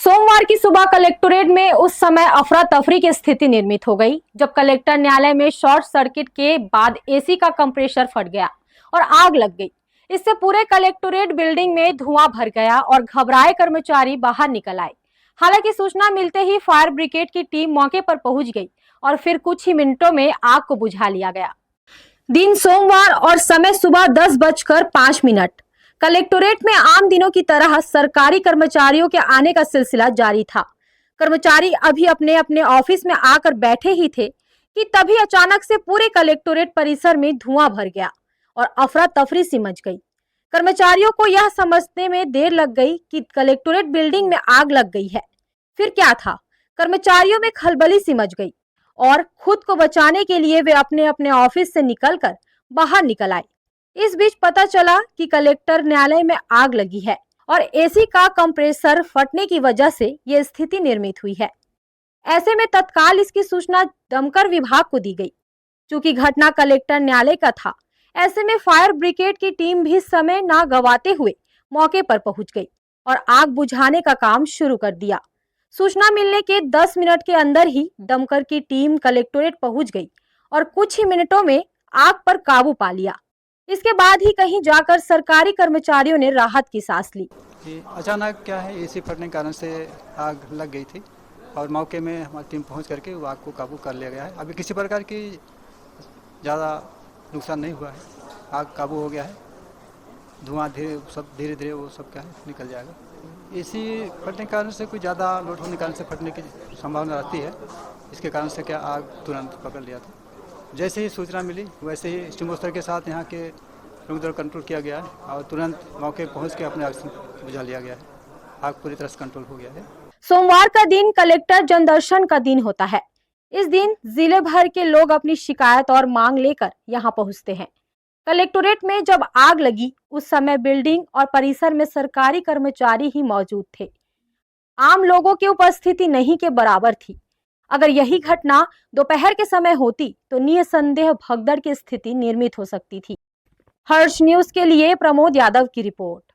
सोमवार की सुबह कलेक्टोरेट में उस समय अफरा तफरी की स्थिति निर्मित हो गई जब कलेक्टर न्यायालय में शॉर्ट सर्किट के बाद एसी का कंप्रेसर फट गया और आग लग गई। इससे पूरे कलेक्टोरेट बिल्डिंग में धुआं भर गया और घबराए कर्मचारी बाहर निकल आए। हालांकि सूचना मिलते ही फायर ब्रिगेड की टीम मौके पर पहुंच गई और फिर कुछ ही मिनटों में आग को बुझा लिया गया। दिन सोमवार और समय सुबह 10:05। कलेक्टोरेट में आम दिनों की तरह सरकारी कर्मचारियों के आने का सिलसिला जारी था। कर्मचारी अभी अपने अपने ऑफिस में आकर बैठे ही थे कि तभी अचानक से पूरे कलेक्टोरेट परिसर में धुआं भर गया और अफरा तफरी सी मच गई। कर्मचारियों को यह समझने में देर लग गई कि कलेक्टोरेट बिल्डिंग में आग लग गई है। फिर क्या था, कर्मचारियों में खलबली सी मच गई और खुद को बचाने के लिए वे अपने अपने ऑफिस से निकलकर बाहर निकल आए। इस बीच पता चला कि कलेक्टर न्यायालय में आग लगी है और एसी का कंप्रेसर फटने की वजह से ये स्थिति निर्मित हुई है। ऐसे में तत्काल इसकी सूचना दमकल विभाग को दी गई। चूंकि घटना कलेक्टर न्यायालय का था, ऐसे में फायर ब्रिगेड की टीम भी समय न गवाते हुए मौके पर पहुंच गई और आग बुझाने का काम शुरू कर दिया। सूचना मिलने के 10 मिनट के अंदर ही दमकल की टीम कलेक्टोरेट पहुंच गई और कुछ ही मिनटों में आग पर काबू पा लिया। इसके बाद ही कहीं जाकर सरकारी कर्मचारियों ने राहत की सांस ली। अचानक क्या है, एसी फटने के कारण से आग लग गई थी और मौके में हमारी टीम पहुंच करके वो आग को काबू कर लिया गया है। अभी किसी प्रकार की ज़्यादा नुकसान नहीं हुआ है, आग काबू हो गया है। धुआं धीरे धीरे वो सब क्या है निकल जाएगा। एसी फटने के कारण से कोई ज़्यादा लोड होने के कारण से फटने की संभावना रहती है। इसके कारण से क्या आग तुरंत पकड़ लिया था। जैसे ही सूचना मिली वैसे ही स्टीमोस्टर के साथ यहाँ के लोगों द्वारा कंट्रोल किया गया है और तुरंत मौके पहुँच के अपने आग से बुझा लिया गया है। आग पूरी तरह से कंट्रोल हो गया है। सोमवार का दिन कलेक्टर जनदर्शन का दिन होता है। इस दिन जिले भर के लोग अपनी शिकायत और मांग लेकर यहाँ पहुँचते हैं। कलेक्टोरेट में जब आग लगी उस समय बिल्डिंग और परिसर में सरकारी कर्मचारी ही मौजूद थे। आम लोगों की उपस्थिति नहीं के बराबर थी। अगर यही घटना दोपहर के समय होती तो निसंदेह भगदड़ की स्थिति निर्मित हो सकती थी। हर्ष न्यूज के लिए प्रमोद यादव की रिपोर्ट।